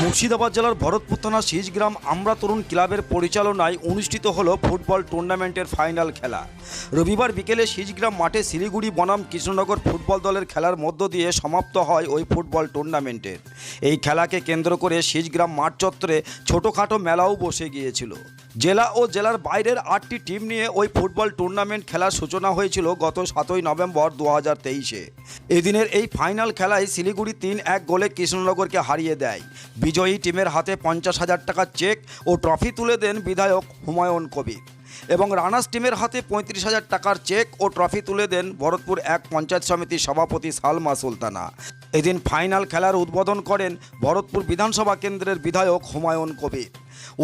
মুর্শিদাবাদ জেলার ভরতপুর থানা সিজগ্রাম আমরা তরুণ ক্লাবের পরিচালনায় অনুষ্ঠিত হলো ফুটবল টুর্নামেন্টের ফাইনাল খেলা। রবিবার বিকেলে সিজগ্রাম মাঠে শিলিগুড়ি বনাম কৃষ্ণনগর ফুটবল দলের খেলার মধ্য দিয়ে সমাপ্ত হয় ওই ফুটবল টুর্নামেন্টের। এই খেলাকে কেন্দ্র করে সিজগ্রাম মাঠ চত্বরে ছোটোখাটো মেলাও বসে গিয়েছিল। জেলা ও জেলার বাইরের 8টি টিম নিয়ে ওই ফুটবল টুর্নামেন্ট খেলার সূচনা হয়েছিল গত 7ই নভেম্বর 2023-এ। এদিনের এই ফাইনাল খেলায় শিলিগুড়ি 3-1 গোলে কৃষ্ণনগরকে হারিয়ে দেয়। বিজয়ী টিমের হাতে 50,000 টাকার চেক ও ট্রফি তুলে দেন বিধায়ক হুমায়ুন কবির এবং রানার্স টিমের হাতে 35,000 টাকার চেক ও ট্রফি তুলে দেন ভরতপুর 1 পঞ্চায়েত সমিতির সভাপতি সালমা সুলতানা। এদিন ফাইনাল খেলার উদ্বোধন করেন ভরতপুর বিধানসভা কেন্দ্রের বিধায়ক হুমায়ুন কবির।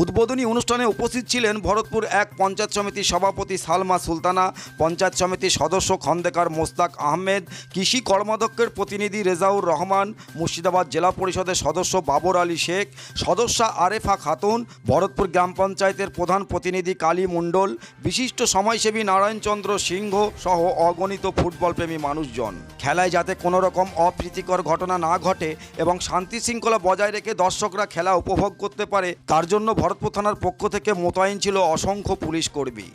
উদ্বোধনী অনুষ্ঠানে উপস্থিত ছিলেন ভরতপুর 1 পঞ্চায়েত সমিতির সভাপতি সালমা সুলতানা, পঞ্চায়েত সমিতির সদস্য খন্দকার মোস্তাক আহমেদ, কৃষি কর্মাধ্যক্ষের প্রতিনিধি রেজাউর রহমান, মুর্শিদাবাদ জেলা পরিষদের সদস্য বাবর আলী শেখ, সদস্যা আরেফা খাতুন, ভরতপুর গ্রাম পঞ্চায়েতের প্রধান প্রতিনিধি কালী মণ্ডল, বিশিষ্ট সমাজসেবী নারায়ণচন্দ্র সিংহ সহ অগণিত ফুটবলপ্রেমী মানুষজন। খেলায় যাতে কোনো রকম অপ্রীতিকর ঘটনা না ঘটে এবং শান্তি শৃঙ্খলা বজায় রেখে দর্শকরা খেলা উপভোগ করতে পারে, তার জন্য ভরতপুর থানার পক্ষ থেকে মোতায়েন ছিল অসংখ্য পুলিশ কর্মী।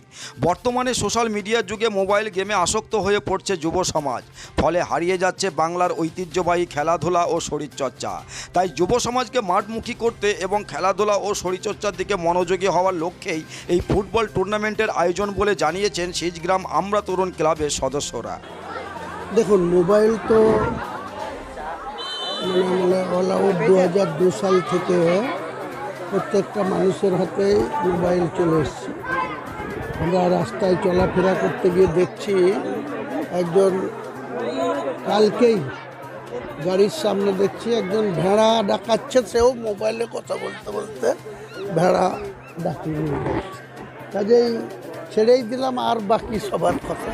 বর্তমানে সোশ্যাল মিডিয়ার যুগে মোবাইল গেমে আসক্ত হয়ে পড়ছে যুব সমাজ, ফলে হারিয়ে যাচ্ছে বাংলার ঐতিহ্যবাহী খেলাধুলা ও শরীরচর্চা। তাই যুব সমাজকে মাঠমুখী করতে এবং খেলাধুলা ও শরীরচর্চার দিকে মনোযোগী হওয়ার লক্ষ্যেই এই ফুটবল টুর্নামেন্টের আয়োজন বলে জানিয়েছেন সিজগ্রাম আমরা তরুণ ক্লাবের সদস্যরা। দেখুন, মোবাইল তো অল আউট 2002 সাল থেকে প্রত্যেকটা মানুষের হাতে মোবাইল চলে এসছে। আমরা রাস্তায় চলাফেরা করতে গিয়ে দেখছি একজন, কালকেই গাড়ির সামনে দেখছি একজন ভেড়া ডাকাচ্ছে, সেও মোবাইলে কথা বলতে বলতে ভেড়া ডাকিয়ে নিয়ে যাচ্ছে। কাজেই ছেড়েই দিলাম আর বাকি সবার কথা।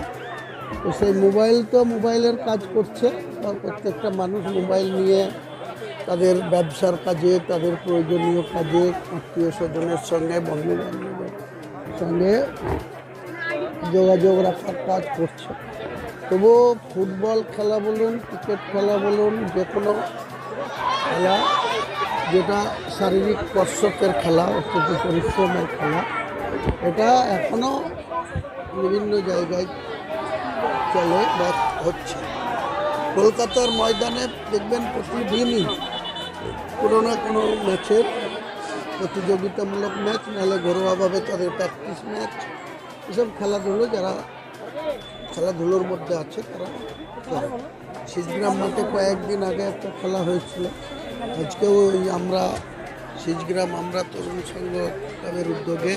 তো সেই মোবাইল তো মোবাইলের কাজ করছে, আর প্রত্যেকটা মানুষ মোবাইল নিয়ে তাদের ব্যবসার কাজে, তাদের প্রয়োজনীয় কাজে, আত্মীয় স্বজনের সঙ্গে, বন্ধু বান্ধবের সঙ্গে যোগাযোগ রাখার কাজ করছে। তবুও ফুটবল খেলা বলুন, ক্রিকেট খেলা বলুন, যে কোনো খেলা যেটা শারীরিক কসরতের খেলা, অত্যন্ত পরিশ্রমের খেলা, এটা এখনও বিভিন্ন জায়গায় চলে বা হচ্ছে। কলকাতার ময়দানে দেখবেন প্রতিদিনই কোনো না কোনো ম্যাচের প্রতিযোগিতামূলক ম্যাচ, নাহলে ঘরোয়াভাবে তাদের প্র্যাকটিস ম্যাচ, এসব খেলাধুলো যারা খেলাধুলোর মধ্যে আছে তারা করে। সিজগ্রাম মাঠে কয়েকদিন আগে একটা খেলা হয়েছিল, আজকেও ওই সিজগ্রাম আমরা তরুণ সংঘ ক্লাবের উদ্যোগে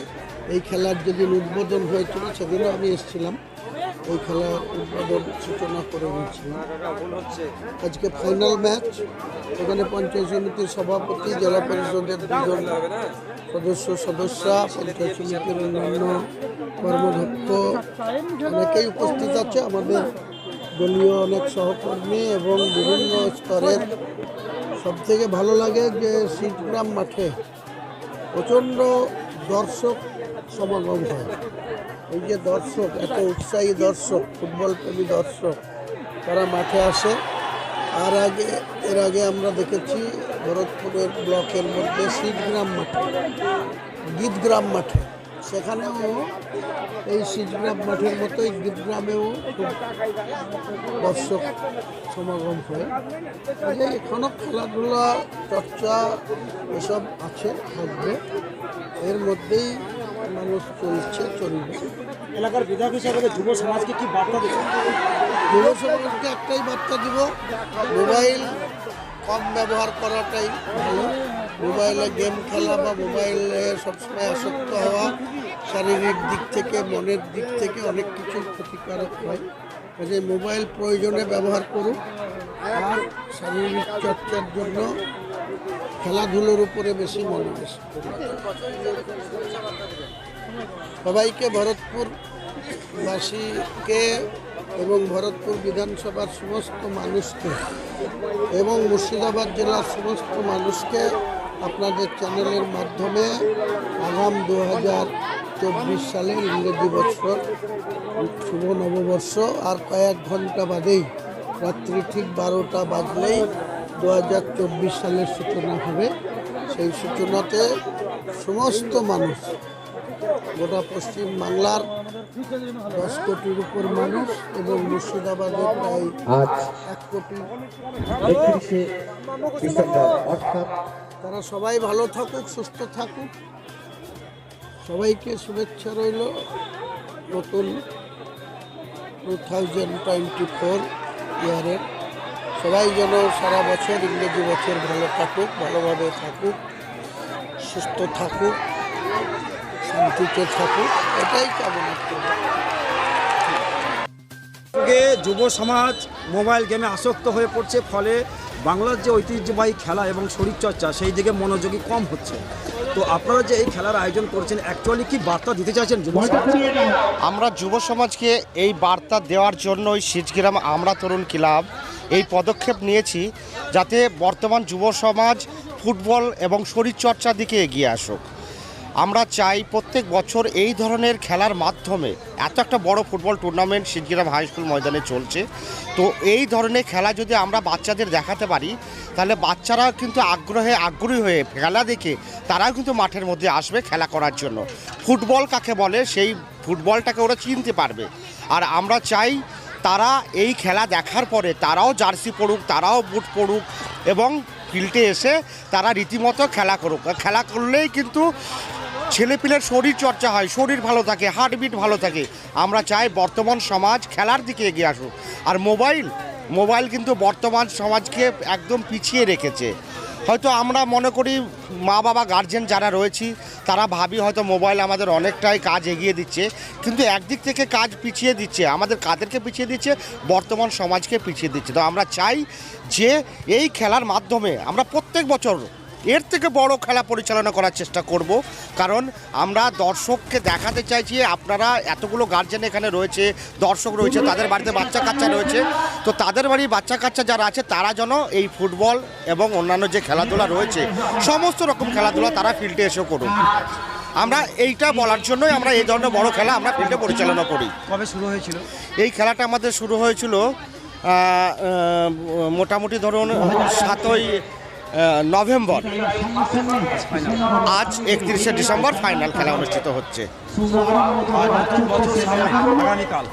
এই খেলার যেদিন উদ্বোধন হয়েছিল সেদিনও আমি এসেছিলাম। ওই খেলার উদ্বোধন সূচনা করে দিয়েছিলাম। আজকে ফাইনাল ম্যাচ, এখানে পঞ্চায়েত সমিতির সভাপতি, জেলা পরিষদের 2জন সদস্যা, পঞ্চায়েত সমিতির অন্যান্য কর্মদক্ষ অনেকেই উপস্থিত আছে, আমাদের দলীয় অনেক সহকর্মী এবং বিভিন্ন স্তরের। সবথেকে ভালো লাগে যে সিজগ্রাম মাঠে প্রচণ্ড দর্শক সমাগম হয়। এই যে দর্শক, এত উৎসাহী দর্শক, ফুটবল প্রেমী দর্শক, তারা মাঠে আসে। এর আগে আমরা দেখেছি ভরতপুরের ব্লকের মধ্যে সিজগ্রাম মাঠে, গীতগ্রাম মাঠে, সেখানেও এই সিজগ্রাম মাঠের মতোই গীতগ্রামেও খুব দর্শক সমাগম হয়। কাজে এখনও খেলাধুলা, চর্চা এসব আছে, থাকবে, এর মধ্যেই মানুষ চলবে। এলাকার বিধায়ক হিসাবে যুব সমাজকে কি বার্তা দেবেন? যুব সমাজকে একটাই বার্তা দিব, মোবাইল কম ব্যবহার করাটাই ভালো। মোবাইলে গেম খেলা বা মোবাইলে সবসময় আসক্ত হওয়া শারীরিক দিক থেকে, মনের দিক থেকে অনেক কিছু ক্ষতিকারক হয়। কাজে মোবাইল প্রয়োজনে ব্যবহার করুন, আর শারীরিক চর্চার জন্য খেলাধুলোর উপরে বেশি মনোনিবেশ করুন। সবাইকে, ভরতপুরবাসীকে এবং ভরতপুর বিধানসভার সমস্ত মানুষকে এবং মুর্শিদাবাদ জেলার সমস্ত মানুষকে আপনাদের চ্যানেলের মাধ্যমে আগাম 2024 সালের ইংরেজি বছর শুভ নববর্ষ আর কয়েক ঘন্টা বাদেই রাত্রি ঠিক 12টা বাজলেই 2024 সালের সূচনা হবে। সেই সূচনাতে সমস্ত মানুষ, গোটা পশ্চিম বাংলার 10 কোটির উপর মানুষ এবং মুর্শিদাবাদের প্রায় আজ 1 কোটি, 31শে ডিসেম্বর অর্থাৎ তারা সবাই ভালো থাকুক, সুস্থ থাকুক। সবাইকে শুভেচ্ছা রইল নতুন 2024 ইয়ারের। সবাই যেন সারা বছর ইংরেজি বছর ভালো থাকুক, ভালোভাবে থাকুক, সুস্থ থাকুক, শান্তিতে থাকুক, এটাই কামনা করি। সঙ্গে যুব সমাজ মোবাইল গেমে আসক্ত হয়ে পড়ছে, ফলে বাংলার যে ঐতিহ্যবাহী খেলা এবং শরীরচর্চা সেই দিকে মনোযোগী কম হচ্ছে। তো আপনারা যে এই খেলার আয়োজন করছেন, অ্যাকচুয়ালি কি বার্তা দিতে চাইছেন যুব সমাজ? আমরা যুব সমাজকে এই বার্তা দেওয়ার জন্যই সিজগ্রাম আমরা তরুণ ক্লাব এই পদক্ষেপ নিয়েছি, যাতে বর্তমান যুব সমাজ ফুটবল এবং শরীরচর্চার দিকে এগিয়ে আসুক। আমরা চাই প্রত্যেক বছর এই ধরনের খেলার মাধ্যমে, এত একটা বড় football tournament Sijgram high school ময়দানে চলছে, তো এই ধরনের খেলা যদি আমরা বাচ্চাদের দেখাতে পারি, তাহলে বাচ্চারা কিন্তু আগ্রহী হয়ে খেলা দেখে তারাও কিন্তু মাঠের মধ্যে আসবে খেলা করার জন্য। ফুটবল কাকে বলে সেই ফুটবলটাকে ওরা চিনতে পারবে। আর আমরা চাই তারা এই খেলা দেখার পরে তারাও জার্সি পরুক, তারাও বুট পরুক এবং ফিল্ডে এসে তারা রীতিমতো খেলা করুক। খেলা করলেই কিন্তু ছেলেপিলের শরীর চর্চা হয়, শরীর ভালো থাকে, হার্টবিট ভালো থাকে। আমরা চাই বর্তমান সমাজ খেলার দিকে এগিয়ে আসুক। আর মোবাইল কিন্তু বর্তমান সমাজকে একদম পিছিয়ে রেখেছে। হয়তো আমরা মনে করি মা বাবা গার্জেন যারা রয়েছি তারা ভাবি হয়তো মোবাইল আমাদের অনেকটাই কাজ এগিয়ে দিচ্ছে, কিন্তু একদিক থেকে কাজ পিছিয়ে দিচ্ছে, আমাদের কাদেরকে পিছিয়ে দিচ্ছে, বর্তমান সমাজকে পিছিয়ে দিচ্ছে। তো আমরা চাই যে এই খেলার মাধ্যমে আমরা প্রত্যেক বছর এর থেকে বড় খেলা পরিচালনা করার চেষ্টা করব। কারণ আমরা দর্শককে দেখাতে চাইছি, আপনারা এতগুলো গার্জেন এখানে রয়েছে, দর্শক রয়েছে, তাদের বাড়িতে বাচ্চা কাচ্চা রয়েছে, তো তাদের বাড়ির বাচ্চা কাচ্চা যারা আছে তারা যেন এই ফুটবল এবং অন্যান্য যে খেলাধুলা রয়েছে সমস্ত রকম খেলাধুলা তারা ফিল্ডে এসেও করুক। আমরা এইটা বলার জন্যই আমরা এই ধরনের বড় খেলা আমরা ফিল্ডে পরিচালনা করি। কবে শুরু হয়েছিল এই খেলাটা আমাদের শুরু হয়েছিল মোটামুটি ধরুন 7ই নভেম্বর, আজ 31শে ডিসেম্বর ফাইনাল খেলা অনুষ্ঠিত হচ্ছে। আগামীকাল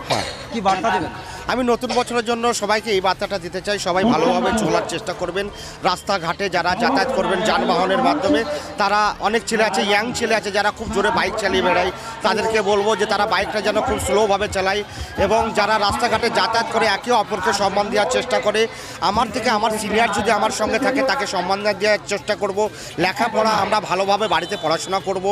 কি বার্তা দেবেন? আমি নতুন বছরের জন্য সবাইকে এই বার্তাটা দিতে চাই, সবাই ভালোভাবে চলার চেষ্টা করবেন। রাস্তাঘাটে যারা যাতায়াত করবেন যানবাহনের মাধ্যমে, তারা অনেক ছেলে আছে, ইয়াং ছেলে আছে যারা খুব জোরে বাইক চালিয়ে বেড়ায়, তাদেরকে বলবো যে তারা বাইকটা যেন খুব স্লোভাবে চালায় এবং যারা রাস্তাঘাটে যাতায়াত করে একে অপরকে সম্মান দেওয়ার চেষ্টা করে। আমার থেকে আমার সিনিয়র যদি আমার সঙ্গে থাকে তাকে সম্মান দেওয়ার চেষ্টা করব। লেখাপড়া আমরা ভালোভাবে বাড়িতে পড়াশোনা করব,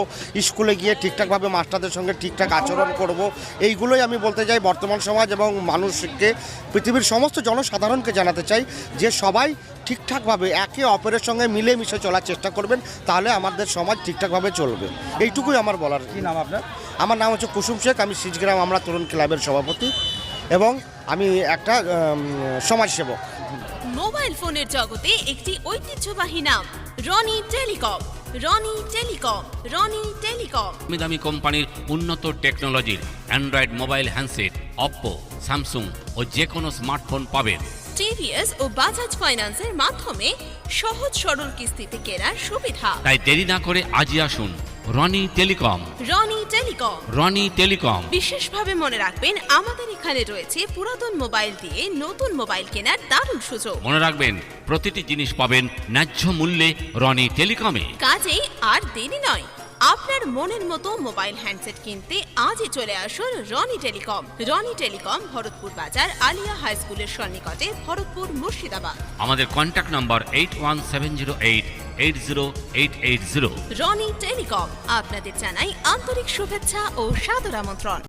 স্কুলে গিয়ে ঠিকঠাকভাবে মাস্টারদের সঙ্গে ঠিকঠাক আচরণ করব। এইগুলোই আমি বলতে চাই বর্তমান সমাজ এবং মানুষকে, পৃথিবীর সমস্ত জনসাধারণকে জানাতে চাই যে সবাই ঠিকঠাকভাবে একে অপরের সঙ্গে মিলেমিশে চলার চেষ্টা করবেন, তাহলে আমাদের সমাজ ঠিকঠাকভাবে চলবে। এইটুকুই আমার বলার। কি নাম আপনার? আমার নাম হচ্ছে কুসুম শেখ, আমি সিজগ্রাম আমরা তরুণ ক্লাবের সভাপতি এবং আমি একটা সমাজসেবক। মোবাইল ফোনের জগতে একটি ঐতিহ্যবাহী নাম রনি টেলিকম। রনি টেলিকম দামি কোম্পানির উন্নত টেকনোলজির Android mobile handset, Oppo, Samsung ও যে কোনো স্মার্টফোন পাবেন। টিভিএস ও বাজাজ ফাইন্যান্সের মাধ্যমে সহজ সরল কিস্তিতে কেনার সুবিধা। তাই দেরি না করে আজই আসুন রনি টেলিকম। রনি টেলিকম বিশেষভাবে মনে রাখবেন, আমাদের এখানে রয়েছে পুরাতন মোবাইল দিয়ে নতুন মোবাইল কেনার দারুণ সুযোগ। মনে রাখবেন, প্রতিটি জিনিস পাবেন ন্যায্য মূল্যে রনি টেলিকমে। কাজেই আর দেরি নয়, আপনার মনের মতো মোবাইল হ্যান্ডসেট কিনতে আজই চলে আসুন রনি টেলিকম, ভরতপুর বাজার, আলিয়া হাই স্কুলের সন্নিকটে, ভরতপুর, মুর্শিদাবাদ। আমাদের কন্ট্যাক্ট নম্বর 8170880880। রনি টেলিকম আপনাদের জানাই আন্তরিক শুভেচ্ছা ও সাদর আমন্ত্রণ।